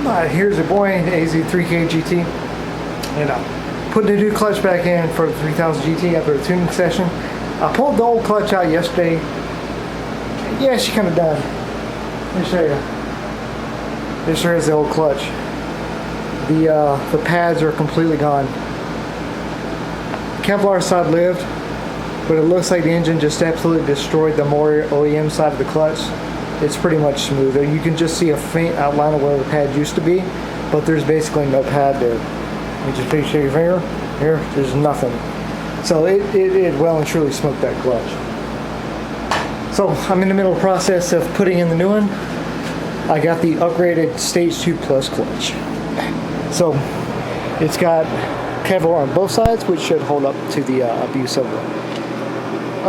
Here's your boy, AZ3K GT, and putting a new clutch back in for the 3000 GT after a tuning session. I pulled the old clutch out yesterday. Yeah, she kind of done. Let me show you. This here is the old clutch. The pads are completely gone. Kevlar side lived, but it looks like the engine just absolutely destroyed the more OEM side of the clutch. It's pretty much smooth. You can just see a faint outline of where the pad used to be, but there's basically no pad there. You just show your finger. Here, there's nothing. So it well and truly smoked that clutch. So I'm in the middle of the process of putting in the new one. I got the upgraded Stage 2 Plus clutch. So it's got Kevlar on both sides, which should hold up to the abuse of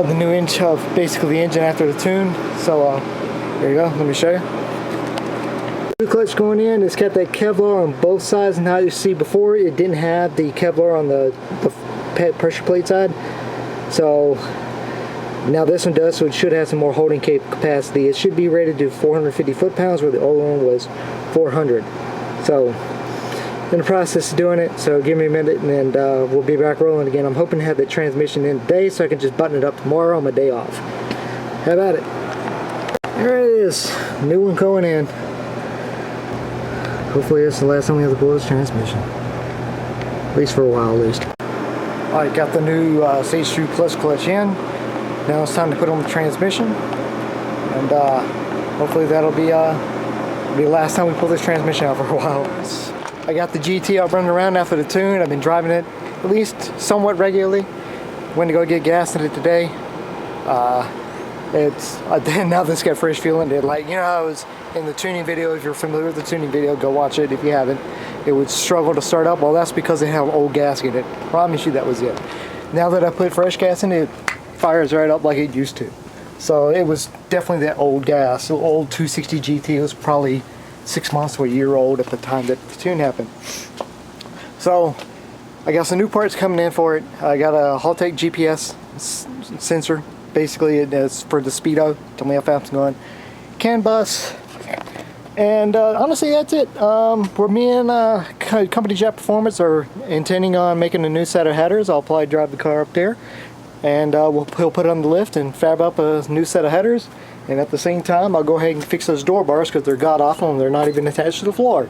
the new inch of basically the engine after the tune. So there you go, let me show you. New clutch going in, it's got that Kevlar on both sides, and how you see before it didn't have the Kevlar on the pressure plate side. So now this one does, so it should have some more holding capacity. It should be rated to 450 foot-pounds where the old one was 400. So in the process of doing it, so give me a minute and we'll be back rolling again. I'm hoping to have the transmission in today so I can just button it up tomorrow on my day off. How about it? There it is, new one going in. Hopefully it's the last time we have to pull this transmission. At least for a while, at least. Alright, got the new Stage 2 Plus clutch in. Now it's time to put on the transmission. And hopefully that'll be the last time we pull this transmission out for a while. I got the GT up running around after the tune. I've been driving it at least somewhat regularly. Went to go get gas in it today. Now this got fresh fueling. Like, you know how it was in the tuning video. If you're familiar with the tuning video, go watch it. If you haven't, it would struggle to start up. Well, that's because it had old gas in it. Promise you that was it. Now that I put fresh gas in it, it fires right up like it used to. So it was definitely that old gas. The old 260 GT was probably 6 months to a year old at the time that the tune happened. So I got some new parts coming in for it. I got a Haltech GPS sensor. Basically it is for the speedo, tell me how fast I'm going. CAN bus, and honestly that's it. Me and Company Jet Performance are intending on making a new set of headers. I'll probably drive the car up there, and he'll put it on the lift and fab up a new set of headers. And at the same time, I'll go ahead and fix those door bars because they're god awful and they're not even attached to the floor.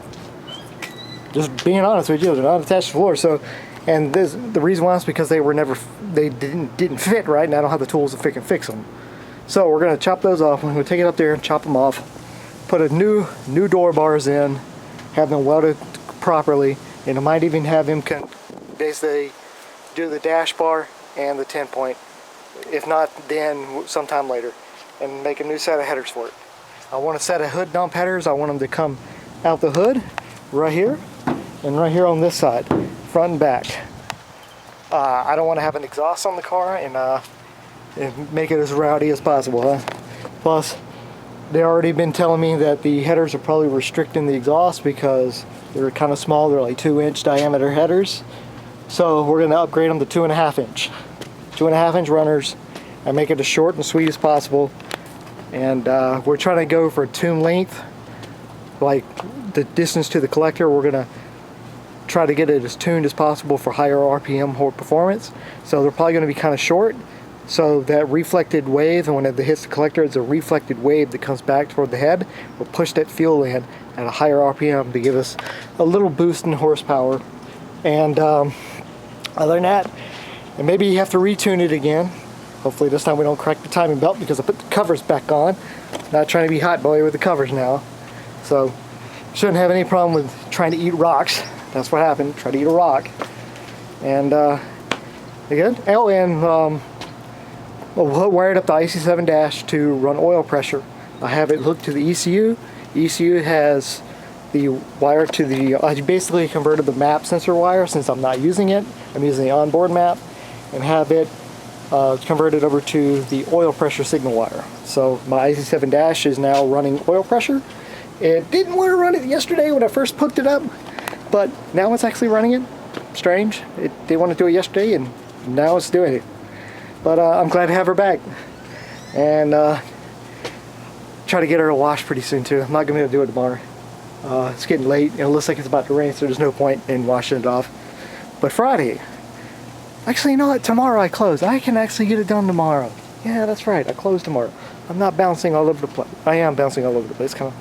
Just being honest with you, they're not attached to the floor. So, and the reason why is because they didn't fit right, and I don't have the tools to freaking fix them. So we're gonna chop those off. We're gonna take it up there and chop them off. Put a new door bars in, have them welded properly, and I might even have him basically do the dash bar and the 10-point. If not, then sometime later, and make a new set of headers for it. I want a set of hood dump headers. I want them to come out the hood right here and right here on this side, front and back. I don't want to have an exhaust on the car and make it as rowdy as possible. Plus, they already been telling me that the headers are probably restricting the exhaust because they're kind of small. They're like 2-inch diameter headers. So we're going to upgrade them to 2.5 inch. 2.5 inch runners and make it as short and sweet as possible. And we're trying to go for tune length, like the distance to the collector. We're going to try to get it as tuned as possible for higher RPM or performance. So they're probably going to be kind of short, so that reflected wave, and when it hits the collector, it's a reflected wave that comes back toward the head. We'll push that fuel in at a higher RPM to give us a little boost in horsepower. And other than that, and maybe you have to retune it again. Hopefully this time we don't crack the timing belt because I put the covers back on. Not trying to be hot boy with the covers now. So shouldn't have any problem with trying to eat rocks. That's what happened. Try to eat a rock. And again. Oh, and we'll wired up the IC7 dash to run oil pressure. I have it hooked to the ECU. ECU has the wire to the, I basically converted the map sensor wire since I'm not using it. I'm using the onboard map, and have it converted over to the oil pressure signal wire. So my IC7 dash is now running oil pressure. It didn't want to run it yesterday when I first hooked it up, but now it's actually running it. Strange. It didn't want to do it yesterday, and now it's doing it. But I'm glad to have her back, and try to get her a wash pretty soon too. I'm not going to do it tomorrow. It's getting late and it looks like it's about to rain, so there's no point in washing it off. But Friday, actually, you know what? Tomorrow I close. I can actually get it done tomorrow. Yeah, that's right. I close tomorrow. I'm not bouncing all over the place. I am bouncing all over the place. Kind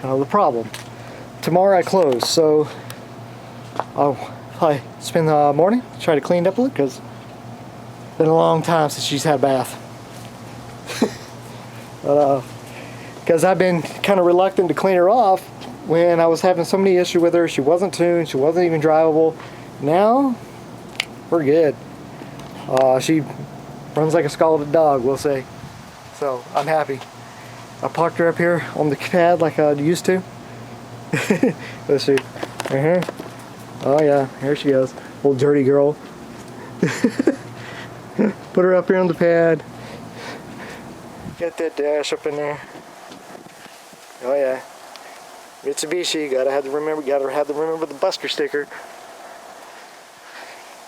of the problem. Tomorrow I close, so I'll probably spend the morning try to clean it up a little, because it's been a long time since she's had a bath. But because I've been kind of reluctant to clean her off when I was having so many issues with her. She wasn't tuned. She wasn't even drivable. Now we're good. She runs like a scalded dog, we'll say. So I'm happy. I parked her up here on the pad like I used to. Let's see. Oh yeah, here she goes. Old dirty girl. Put her up here on the pad. Get that dash up in there. Oh yeah. Mitsubishi, gotta have to remember the Buster sticker.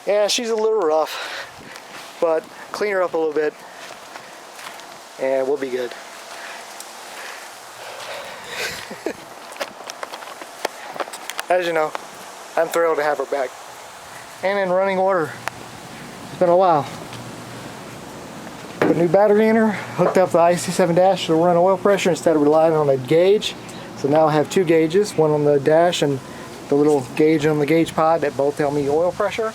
Yeah, she's a little rough, but clean her up a little bit and we'll be good. As you know, I'm thrilled to have her back. And in running order. It's been a while. Put a new battery in her, hooked up the IC7 dash to run oil pressure instead of relying on a gauge. So now I have two gauges, one on the dash and the little gauge on the gauge pod that both tell me oil pressure.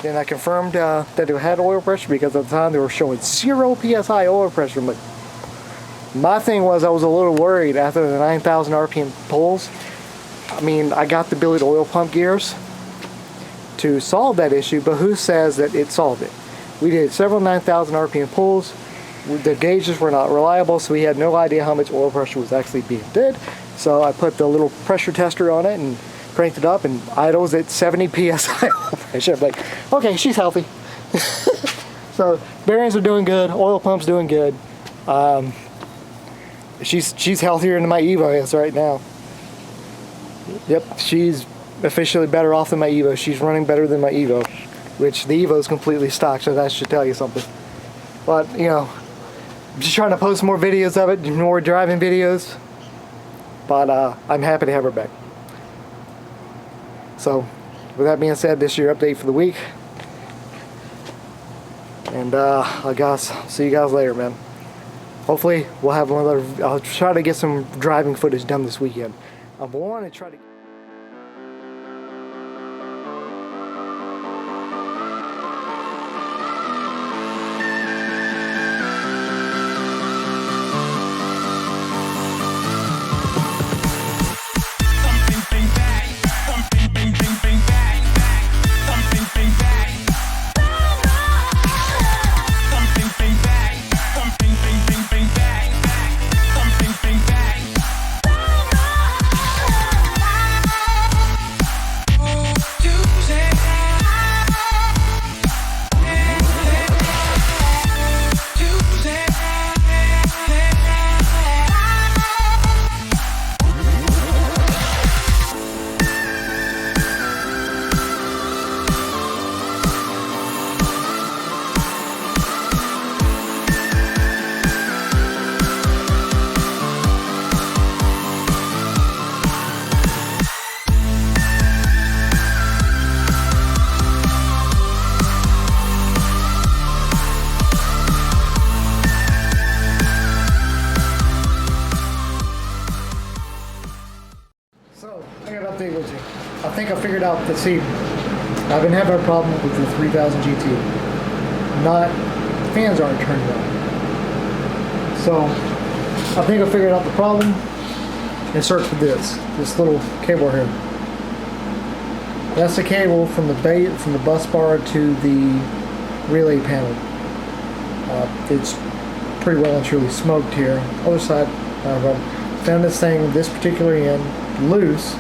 Then I confirmed that it had oil pressure, because at the time they were showing 0 psi oil pressure. But my thing was, I was a little worried after the 9,000 RPM pulls. I mean, I got the billet oil pump gears to solve that issue, but who says that it solved it? We did several 9,000 RPM pulls. The gauges were not reliable, so we had no idea how much oil pressure was actually being did. So I put the little pressure tester on it and cranked it up, and idles at 70 psi oil pressure. I'm like, okay, she's healthy. So bearings are doing good, oil pump's doing good. She's healthier than my Evo is right now. Yep, she's officially better off than my Evo. She's running better than my Evo, which the Evo is completely stock, so that should tell you something. But, you know, I'm just trying to post more videos of it, more driving videos. But I'm happy to have her back. So, with that being said, this is your update for the week. And I guess see you guys later, man. Hopefully, we'll have another. I'll try to get some driving footage done this weekend. I want to try to. I think I figured out the see. I've been having a problem with the 3000 GT. Fans aren't turned on. So I think I figured out the problem and searched for this little cable here. That's the cable from the bus bar to the relay panel. It's pretty well and truly smoked here. Other side, found this thing, this particular end, loose,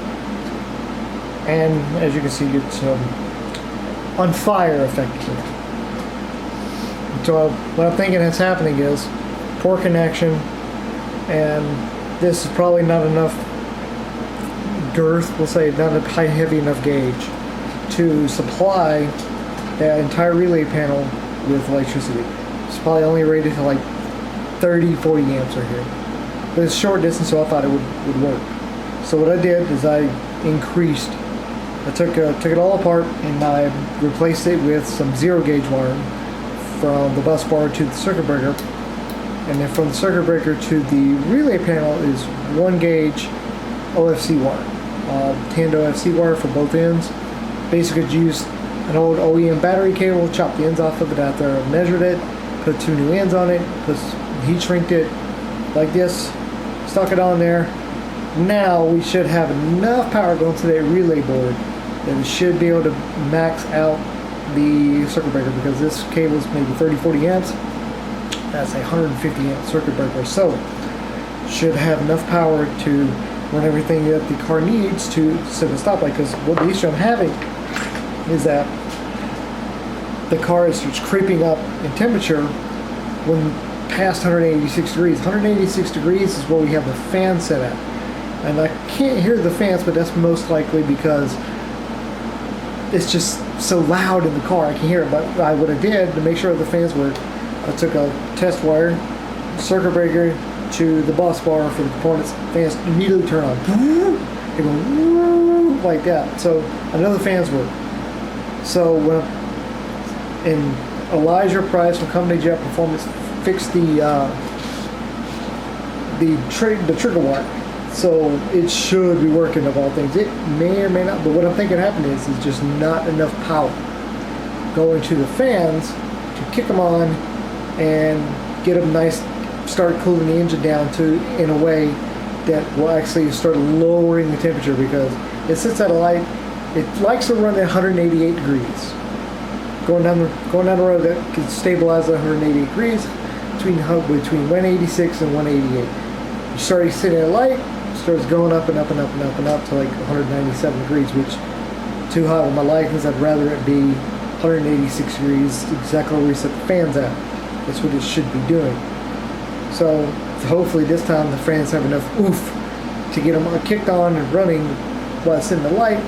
and as you can see, it's on fire effectively. So what I'm thinking is happening is poor connection, and this is probably not enough girth, we'll say, not a high heavy enough gauge to supply that entire relay panel with electricity. It's probably only rated to like 30-40 amps right here. But it's short distance, so I thought it would work. So what I did is I took it all apart and I replaced it with some 0 gauge wiring from the bus bar to the circuit breaker, and then from the circuit breaker to the relay panel is 1 gauge OFC wire, tanned OFC wire for both ends. Basically used an old OEM battery cable, chopped the ends off of it out there, measured it, put 2 new ends on it, heat shrinked it like this, stuck it on there. Now we should have enough power going to that relay board that it should be able to max out the circuit breaker, because this cable is maybe 30-40 amps. That's a 150 amp circuit breaker, so should have enough power to run everything that the car needs to set a stoplight. Because what the issue I'm having is that the car is just creeping up in temperature when past 186 degrees. 186 degrees is where we have the fan set at. And I can't hear the fans, but that's most likely because it's just so loud in the car. I can hear it. But what I did to make sure the fans work, I took a test wire, circuit breaker to the bus bar for the components. Fans immediately turn on. They go like that. So I know the fans work. So and Elijah Price from Company Jet Performance fixed the trigger wire. So it should be working of all things. It may or may not, but what I'm thinking happened is just not enough power going to the fans to kick them on and get them nice, start cooling the engine down in a way that will actually start lowering the temperature, because it sits at a light. It likes to run at 188 degrees. Going down the road, that can stabilize at 188 degrees between 186 and 188. You start sitting at a light, starts going up and up and up and up and up to like 197 degrees, which too hot with my likeness. I'd rather it be 186 degrees, exactly where we set the fans at. That's what it should be doing. So hopefully this time the fans have enough oof to get them kicked on and running while it's in the light,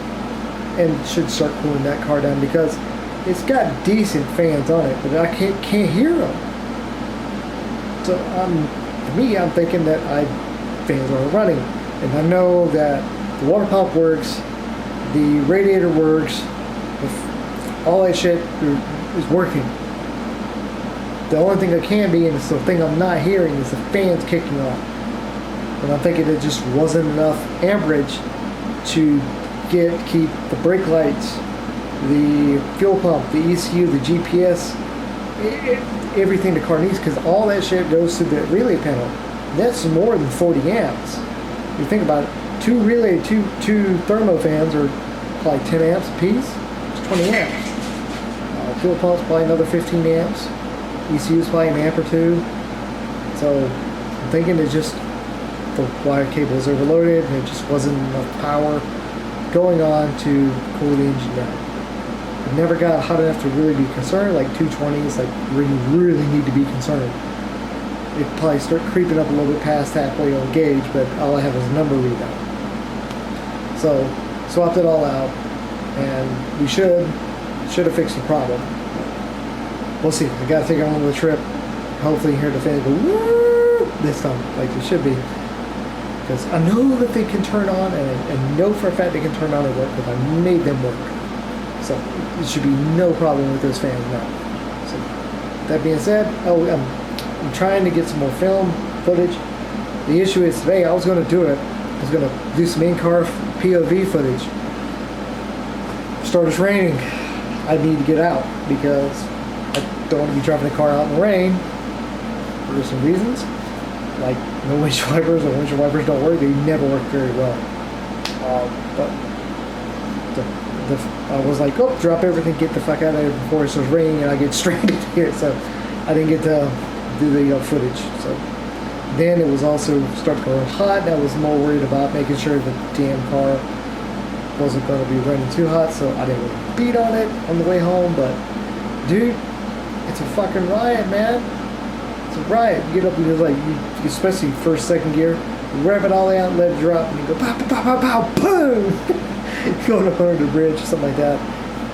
and should start cooling that car down, because it's got decent fans on it, but I can't hear them. So to me, I'm thinking that fans are running, and I know that the water pump works, the radiator works, all that shit is working. The only thing that can be, and it's the thing I'm not hearing, is the fans kicking on. And I'm thinking it just wasn't enough amperage to keep the brake lights, the fuel pump, the ECU, the GPS, everything the car needs, because all that shit goes to the relay panel. That's more than 40 amps. You think about it, two thermo fans are probably 10 amps a piece. It's 20 amps. Fuel pump's probably another 15 amps. ECU's probably an amp or 2. So I'm thinking it just, the wire cable is overloaded and it just wasn't enough power going on to cool the engine down. It never got hot enough to really be concerned. Like 220 is like where you really need to be concerned. It probably start creeping up a little bit past halfway on gauge, but all I have is a number readout. So swapped it all out, and we should have fixed the problem. We'll see. I gotta take it on the trip. Hopefully hear the fan go woo this time, like it should be. Because I know that they can turn on, and I know for a fact they can turn on and work, because I made them work. So it should be no problem with those fans now. So that being said, I'm trying to get some more film footage. The issue is today I was going to do it. I was going to do some in-car POV footage. Started raining. I need to get out because I don't want to be driving the car out in the rain for some reasons. Like no windshield wipers, or windshield wipers don't work. They never work very well. But I was like, oh, drop everything, get the fuck out of there before it starts raining and I get stranded here. So I didn't get to do the footage. So then it was also starting to run hot. I was more worried about making sure the damn car wasn't going to be running too hot, so I didn't really beat on it on the way home. But dude, it's a fucking riot, man. It's a riot. You get up and you're like, especially first, second gear, you rev it all out and let it drop, and you go pow, pow, pow, pow, pow, boom. Going up under the bridge or something like that.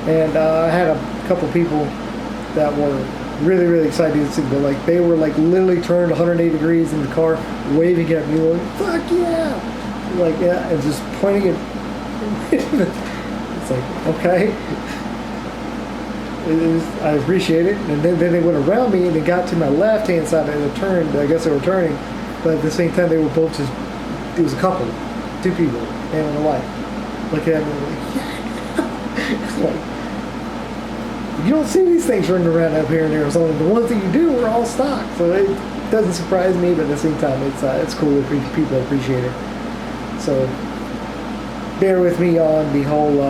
And I had a couple people that were really, really excited to see, but like they were like literally turned 180 degrees in the car, waving at me like, fuck yeah! like, yeah, and just pointing it. It's like, okay. I appreciate it. And then they went around me and they got to my left-hand side and they turned. I guess they were turning. But at the same time, they were both just, it was a couple. 2 people, man and a wife. Looking at me like, yeah. It's like, you don't see these things running around up here in Arizona. The ones that you do are all stock. So it doesn't surprise me, but at the same time, it's cool if people appreciate it. So bear with me on the whole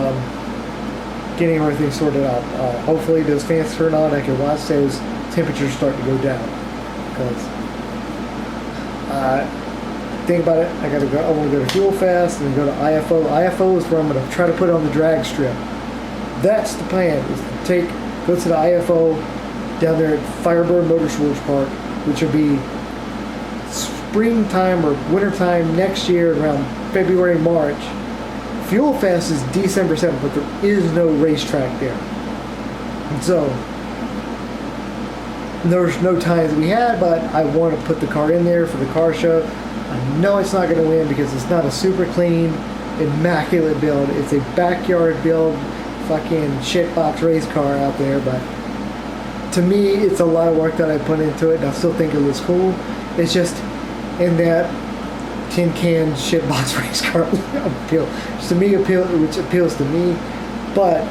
getting everything sorted out. Hopefully those fans turn on. I can watch those temperatures start to go down. Because think about it. I want to go to Fuel Fest and then go to IFO. IFO is where I'm going to try to put on the drag strip. That's the plan. Is to go to the IFO down there at Firebird Motorsports Park, which will be springtime or wintertime next year around February, March. Fuel Fest is December 7th, but there is no racetrack there. And so, there's no time that we had, but I want to put the car in there for the car show. I know it's not going to win because it's not a super clean, immaculate build. It's a backyard build, fucking shitbox race car out there, but to me, it's a lot of work that I put into it, and I still think it looks cool. It's just in that tin can shitbox race car appeal, which appeals to me, but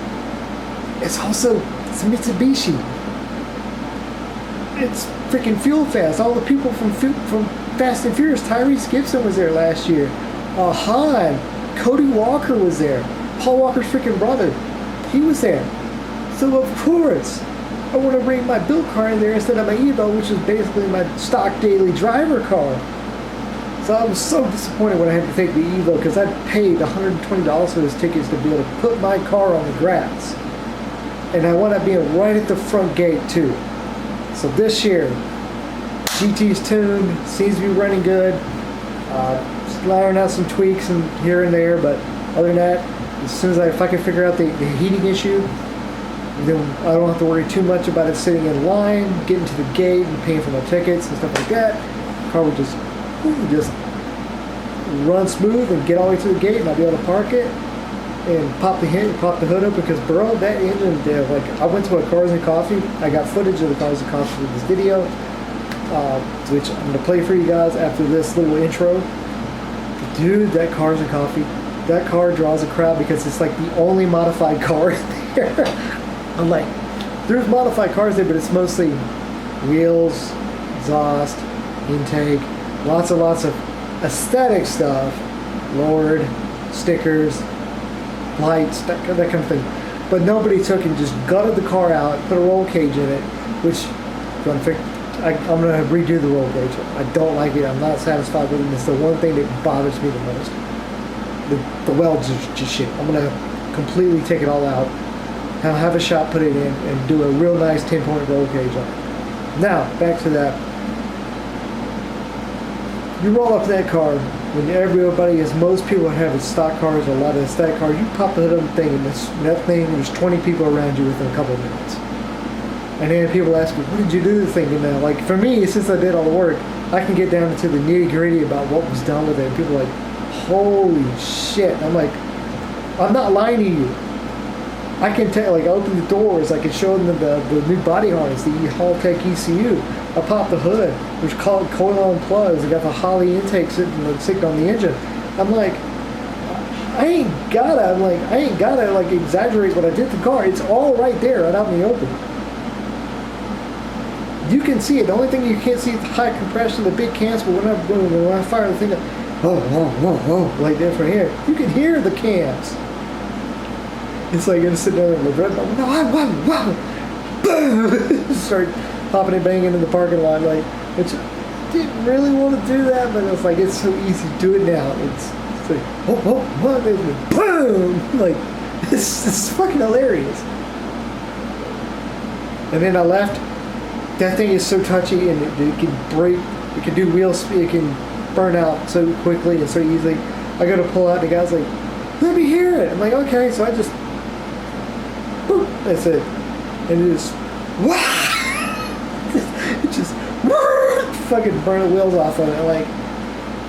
it's also it's Mitsubishi. It's freaking Fuel Fest. All the people from Fast and Furious. Tyrese Gibson was there last year. Han, Cody Walker was there. Paul Walker's freaking brother, he was there. So of course, I want to bring my built car in there instead of my Evo, which is basically my stock daily driver car. So I was so disappointed when I had to take the Evo because I paid $120 for those tickets to be able to put my car on the grass. And I wound up being right at the front gate too. So this year, GT's tuned, seems to be running good. Just iron out some tweaks and here and there, but other than that, as soon as if I can figure out the heating issue, then I don't have to worry too much about it sitting in line, getting to the gate and paying for my tickets and stuff like that. The car would just run smooth and get all the way to the gate, and I'll be able to park it and pop the hood up because, bro, that engine, like, I went to a Cars and Coffee. I got footage of the Cars and Coffee for this video, which I'm going to play for you guys after this little intro. Dude, that Cars and Coffee, that car draws a crowd because it's like the only modified car there. I'm like, there's modified cars there, but it's mostly wheels, exhaust, intake, lots of aesthetic stuff, lowered, stickers, lights, that kind of thing. But nobody took and just gutted the car out, put a roll cage in it, which I'm going to redo the roll cage. I don't like it. I'm not satisfied with it. It's the one thing that bothers me the most. The welds are just shit. I'm going to completely take it all out, have a shop put it in, and do a real nice 10-point roll cage on it. Now, back to that. You roll up to that car, when everybody most people have stock cars, a lot of aesthetic cars, you pop the hood on the thing, and that thing, there's 20 people around you within a couple of minutes. And then people ask me, what did you do to the thing? And like, for me, since I did all the work, I can get down into the nitty-gritty about what was done with it. And people are like, holy shit. I'm like, I'm not lying to you. I can tell, like, I open the doors, I can show them the new body harness, the Haltech ECU. I pop the hood, there's coil-on plugs, I got the Holley intake sitting on the engine. I'm like, I ain't gotta like exaggerate what I did to the car. It's all right there, right out in the open. You can see it. The only thing you can't see is the high compression, the big cams, but when I fire the thing up, oh, like that from here, you can hear the cams. It's like I'm sitting there in the red, boom, start popping and banging in the parking lot, like, which didn't really want to do that, but it's like, it's so easy to do it now. It's like, boom, like, it's fucking hilarious. And then I left. That thing is so touchy, and it can break, it can do wheel speed, it can burn out so quickly and so easily. I go to pull out, the guy's like, let me hear it. I'm like, okay, so I just, boop, that's it. And it just, it just, fucking burn the wheels off of it. Like,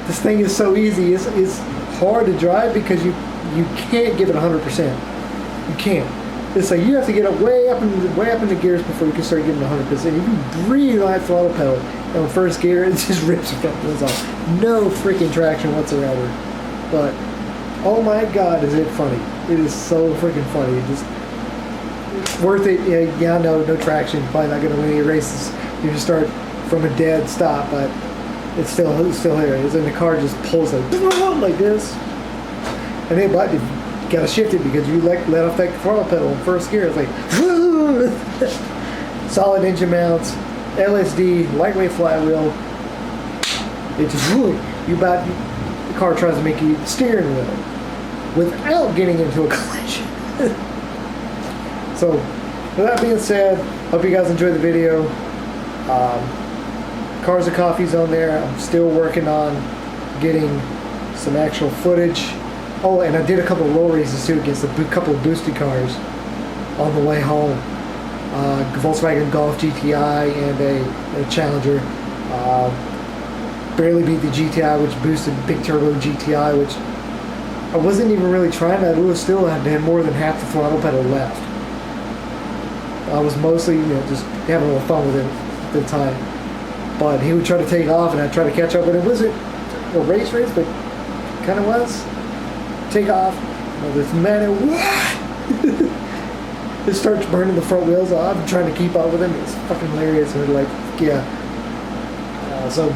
this thing is so easy. It's hard to drive because you can't give it 100%. You can't. It's like you have to get it way up into gears before you can start giving it 100%. If you breathe on that throttle pedal in first gear, it just rips the front wheels off. No freaking traction whatsoever. But oh my God, is it funny? It is so freaking funny. It just it's worth it. Yeah, no traction. Probably not going to win any races. You just start from a dead stop, but it's still hilarious. And the car just pulls like this, and then but you gotta shift it because you let off that throttle pedal in first gear. It's like solid engine mounts, LSD, lightweight flywheel. It just the car tries to make you the steering wheel without getting into a collision. So, with that being said, hope you guys enjoyed the video. Cars and Coffee's on there. I'm still working on getting some actual footage. Oh, and I did a couple of roll races too against a couple of boosted cars on the way home. Volkswagen Golf GTI and a Challenger. Barely beat the GTI, which boosted big turbo GTI, which I wasn't even really trying to. Lewis still had more than half the throttle pedal left. I was mostly, just having a little fun with it at the time. But he would try to take off, and I'd try to catch up. And it wasn't a race, but kind of was. Take off. This man, it starts burning the front wheels off, and trying to keep up with him. It's fucking hilarious. And so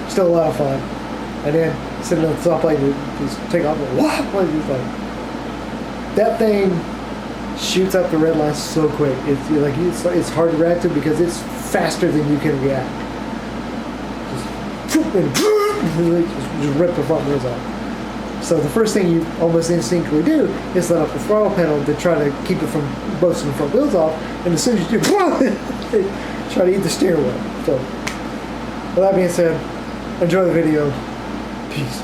still a lot of fun. And then sitting on the stoplight, just take off. That thing shoots up the red line so quick. It's hard to react to because it's faster than you can react. Just rip the front wheels off. So the first thing you almost instinctively do is let up the throttle pedal to try to keep it from boasting the front wheels off. And as soon as you do, try to eat the steering wheel. So, with that being said, enjoy the video. Peace.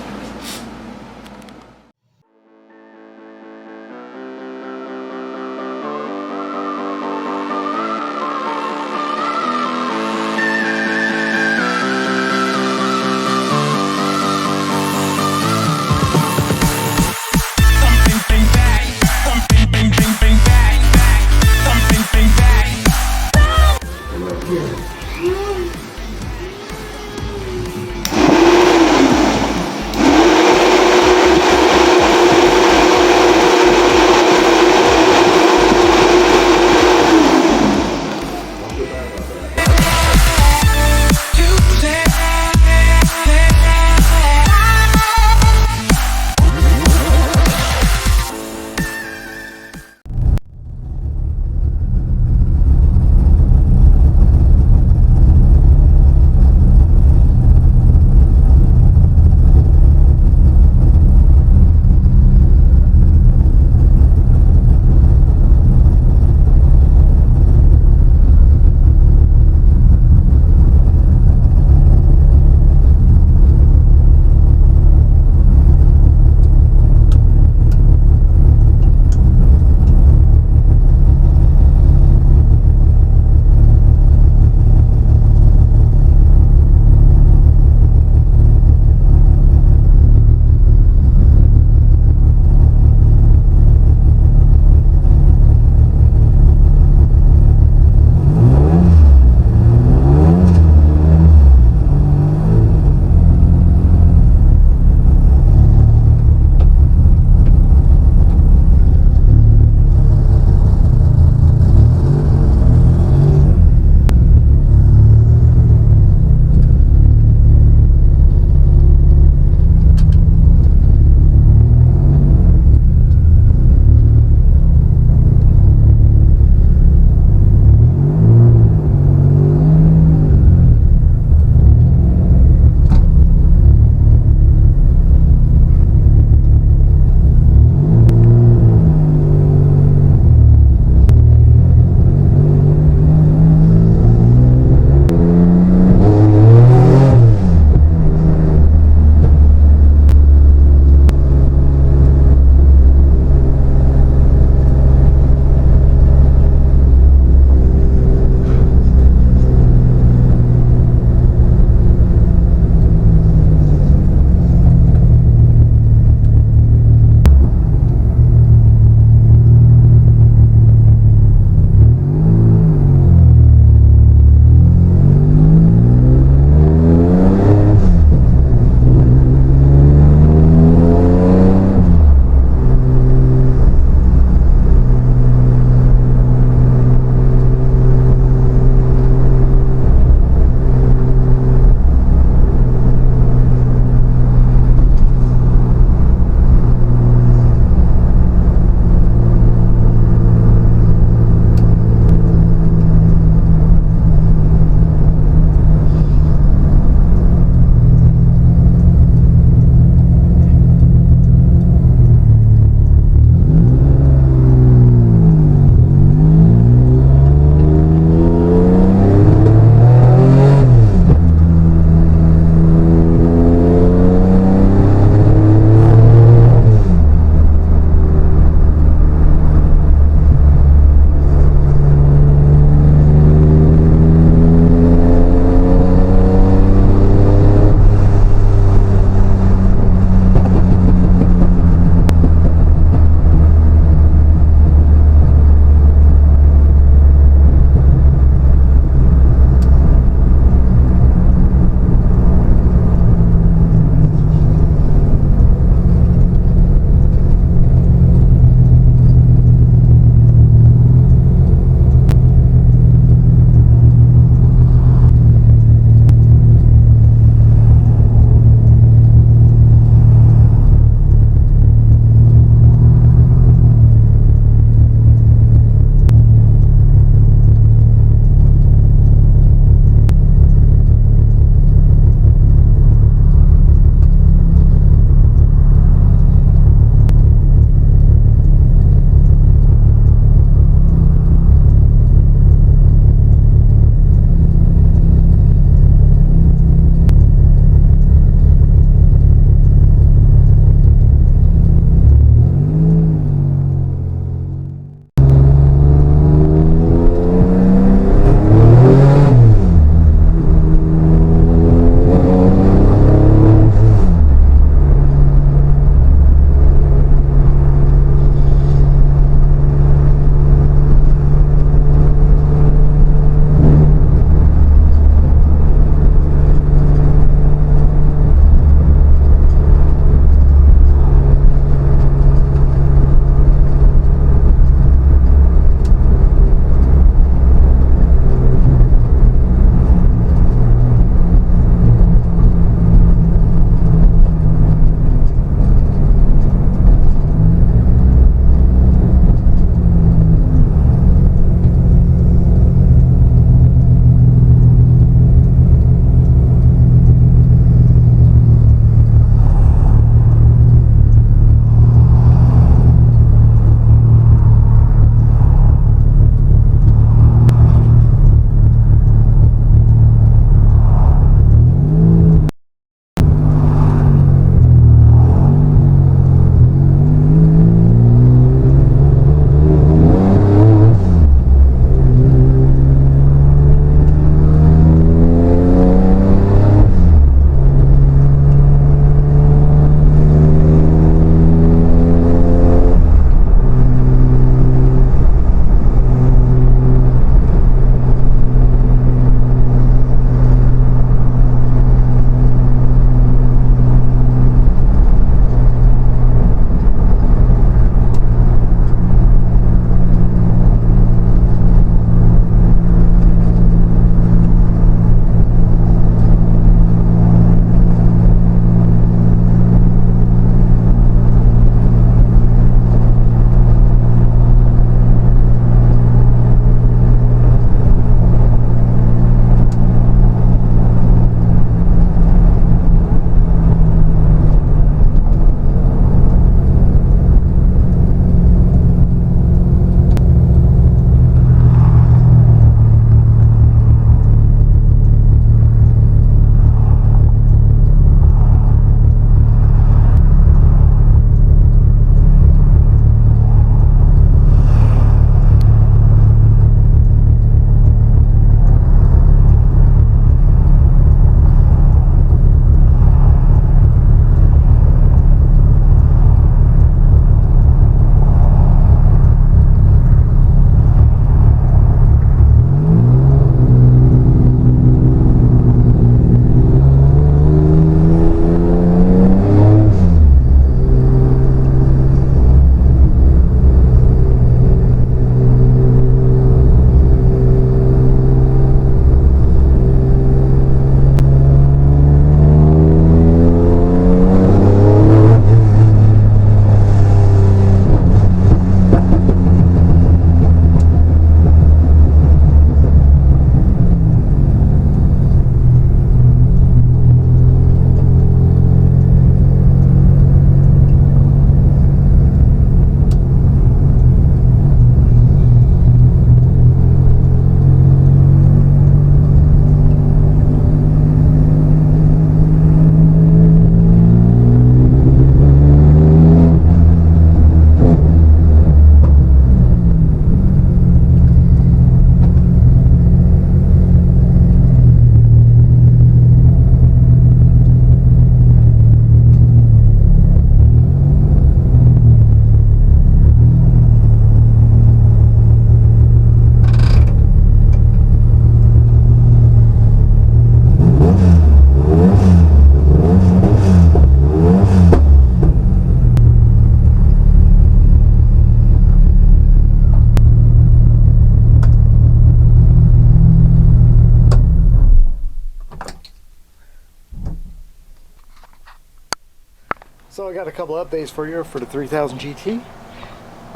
got a couple updates for you for the 3000 GT.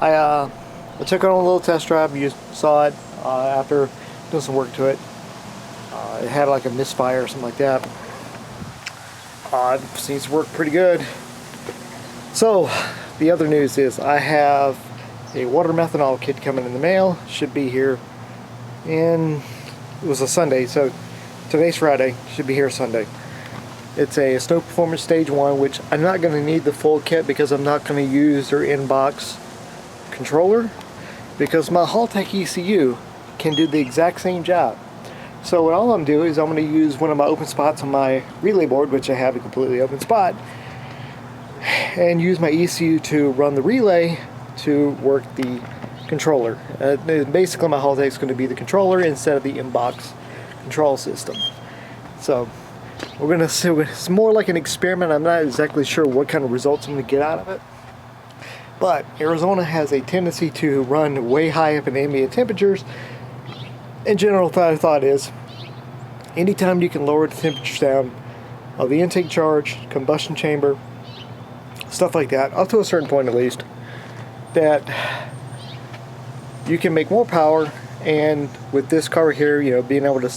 I took it on a little test drive. You saw it after doing some work to it. It had like a misfire or something like that. It seems to work pretty good. So the other news is I have a water methanol kit coming in the mail. Should be here it was a Sunday, so today's Friday, should be here Sunday. It's a Snow Performance Stage 1, which I'm not going to need the full kit because I'm not going to use their inbox controller, because my Haltech ECU can do the exact same job. So what all I'm doing is I'm going to use one of my open spots on my relay board, which I have a completely open spot, and use my ECU to run the relay to work the controller. Basically my Haltech is going to be the controller instead of the inbox control system. So we're going to see, it's more like an experiment. I'm not exactly sure what kind of results I'm going to get out of it. But Arizona has a tendency to run way high up in ambient temperatures. In general, thought is, anytime you can lower the temperatures down of the intake charge, combustion chamber, stuff like that, up to a certain point at least, that you can make more power. And with this car here, you know, being able to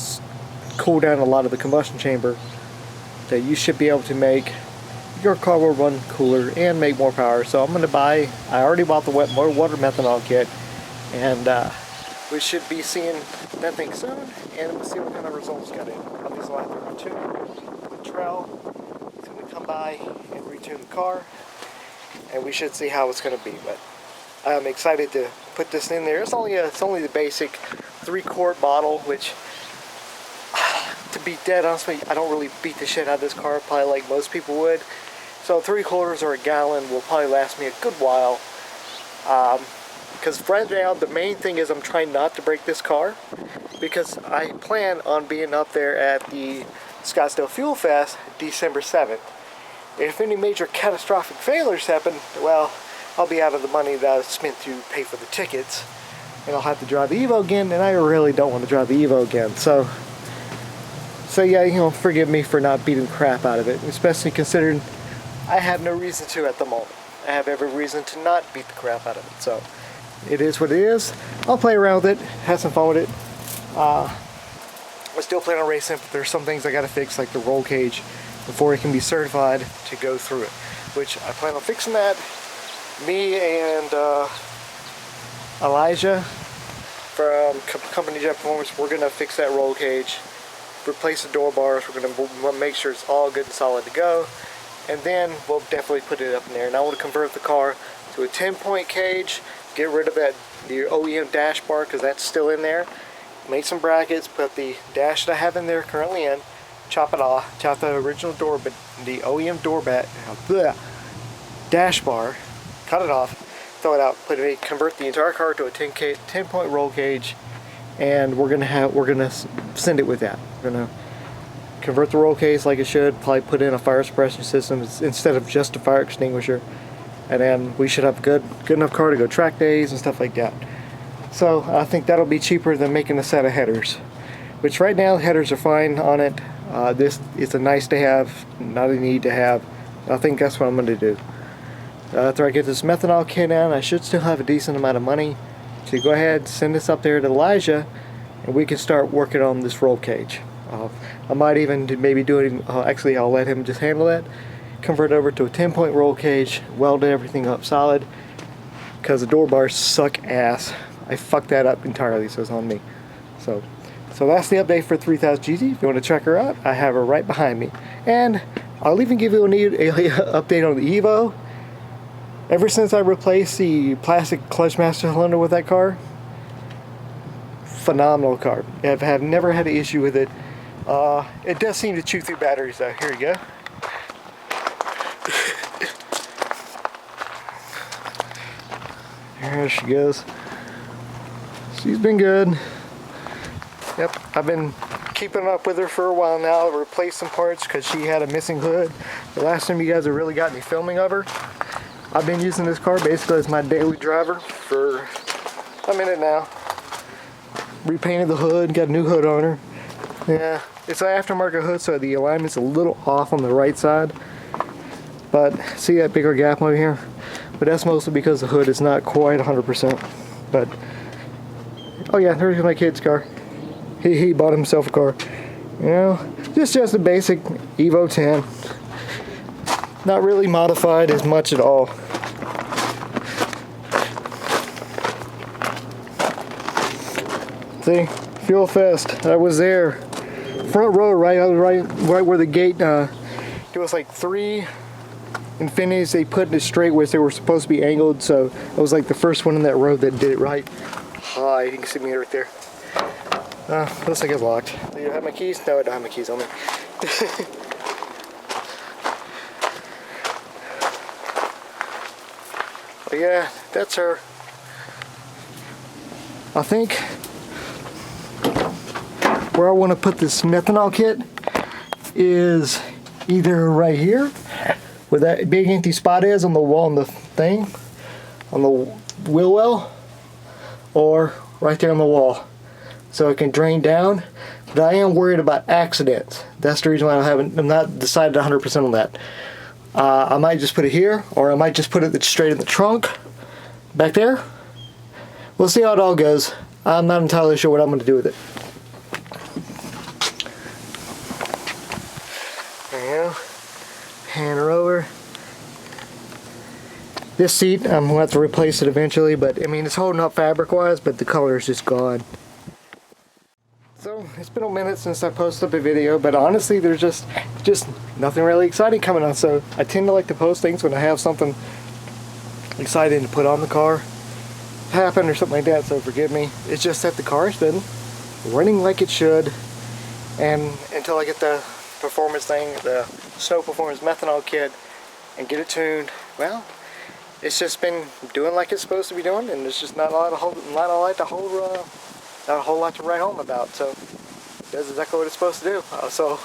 cool down a lot of the combustion chamber, that you should be able to make your car will run cooler and make more power. So I'm going to I already bought the water methanol kit, and we should be seeing that thing soon, and we'll see what kind of results got in. Obviously I'll have to retune the trowel. It's going to come by and retune the car, and we should see how it's going to be. But I'm excited to put this in there. It's only the basic 3-quart bottle, which, to be dead honest with you, I don't really beat the shit out of this car, probably like most people would. So 3/4 or a gallon will probably last me a good while. Because right now the main thing is I'm trying not to break this car, because I plan on being up there at the Scottsdale Fuel Fest December 7th. If any major catastrophic failures happen, well, I'll be out of the money that I spent to pay for the tickets, and I'll have to drive the Evo again, and I really don't want to drive the Evo again. So yeah, you know, forgive me for not beating the crap out of it, especially considering I have no reason to at the moment. I have every reason to not beat the crap out of it. So it is what it is. I'll play around with it, have some fun with it. I still plan on racing, but there's some things I gotta fix, like the roll cage, before it can be certified to go through it, which I plan on fixing that. Me and Elijah from Company Jet Performance, we're gonna fix that roll cage, replace the door bars. We're gonna make sure it's all good and solid to go, and then we'll definitely put it up in there. And I want to convert the car to a 10-point cage, get rid of the OEM dash bar, because that's still in there, make some brackets, put the dash that I have in there currently in, chop it off, chop the original door, but the OEM dash bar, cut it off, throw it out, convert the entire car to a 10-point roll cage, and we're gonna send it with that. We're gonna convert the roll case like it should, probably put in a fire suppression system instead of just a fire extinguisher, and then we should have a good enough car to go track days and stuff like that. So I think that'll be cheaper than making a set of headers, which right now headers are fine on it. This is a nice to have, not a need to have. I think that's what I'm going to do. After I get this methanol kit down, I should still have a decent amount of money to go ahead, send this up there to Elijah, and we can start working on this roll cage. I might even maybe do it, actually I'll let him just handle that, convert it over to a 10-point roll cage, weld everything up solid, because the door bars suck ass. I fucked that up entirely, so it's on me. So that's the update for 3000 GT. If you want to check her out, I have her right behind me. And I'll even give you an update on the Evo. Ever since I replaced the plastic clutch master cylinder with that car, phenomenal car. I've never had an issue with it. It does seem to chew through batteries though. Here you go. There she goes. She's been good. Yep, I've been keeping up with her for a while now. I replaced some parts because she had a missing hood. The last time you guys have really got me filming of her, I've been using this car basically as my daily driver for a minute now. Repainted the hood, got a new hood on her. Yeah, it's an aftermarket hood, so the alignment's a little off on the right side. But see that bigger gap over here? But that's mostly because the hood is not quite 100%. But oh yeah, there's my kid's car. He bought himself a car. You know, just a basic Evo 10. Not really modified as much at all. See, Fuel Fest. I was there, front row, right where the gate. There was like 3 Infinities they put it straight where they were supposed to be angled. So I was like the first one in that row that did it right. Hi, you can see me right there. Looks like it's locked. Do you have my keys? No, I don't have my keys on me. But yeah, that's her. I think where I want to put this methanol kit is either right here, where that big empty spot is on the wall, on the thing, on the wheel well, or right there on the wall, so it can drain down. But I am worried about accidents. That's the reason why I'm not decided 100% on that. I might just put it here, or I might just put it straight in the trunk, back there. We'll see how it all goes. I'm not entirely sure what I'm going to do with it. There you go. Hand her over. This seat, I'm going to have to replace it eventually, but I mean, it's holding up fabric-wise, but the color is just gone. So, it's been a minute since I posted up a video, but honestly, there's just nothing really exciting coming on. So, I tend to like to post things when I have something exciting to put on the car happen or something like that, so forgive me. It's just that the car's been running like it should, and until I get the performance thing, the Snow Performance methanol kit, and get it tuned, well, it's just been doing like it's supposed to be doing, and there's just not a whole lot to write home about. So it does exactly what it's supposed to do. So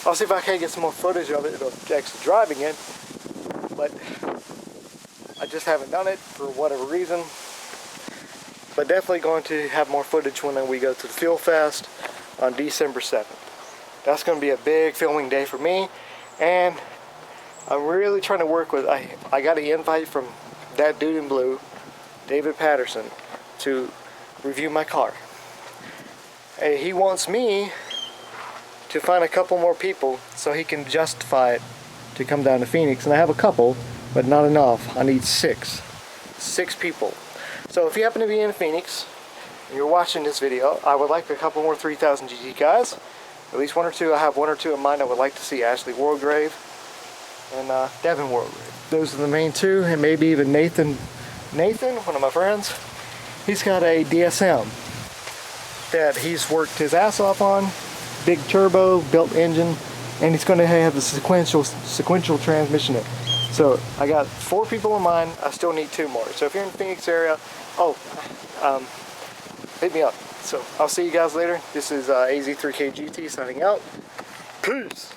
I'll see if I can get some more footage of it of actually driving it, but I just haven't done it for whatever reason. But definitely going to have more footage when we go to the Fuel Fest on December 7th. That's going to be a big filming day for me, and I'm really trying to work with, I got an invite from that dude in blue, David Patterson, to review my car. And he wants me to find a couple more people so he can justify it to come down to Phoenix. And I have a couple, but not enough. I need 6 people. So if you happen to be in Phoenix and you're watching this video, I would like a couple more 3000 GT guys. At least 1 or 2. I have 1 or 2 in mind. I would like to see Ashley Wargrave and Devin Wargrave. Those are the main 2, and maybe even Nathan, one of my friends. He's got a DSM that he's worked his ass off on, big turbo, built engine, and he's going to have the sequential transmission in it. So I got 4 people in mind. I still need 2 more. So if you're in the Phoenix area, hit me up. So I'll see you guys later. This is AZ3K GT signing out. Peace.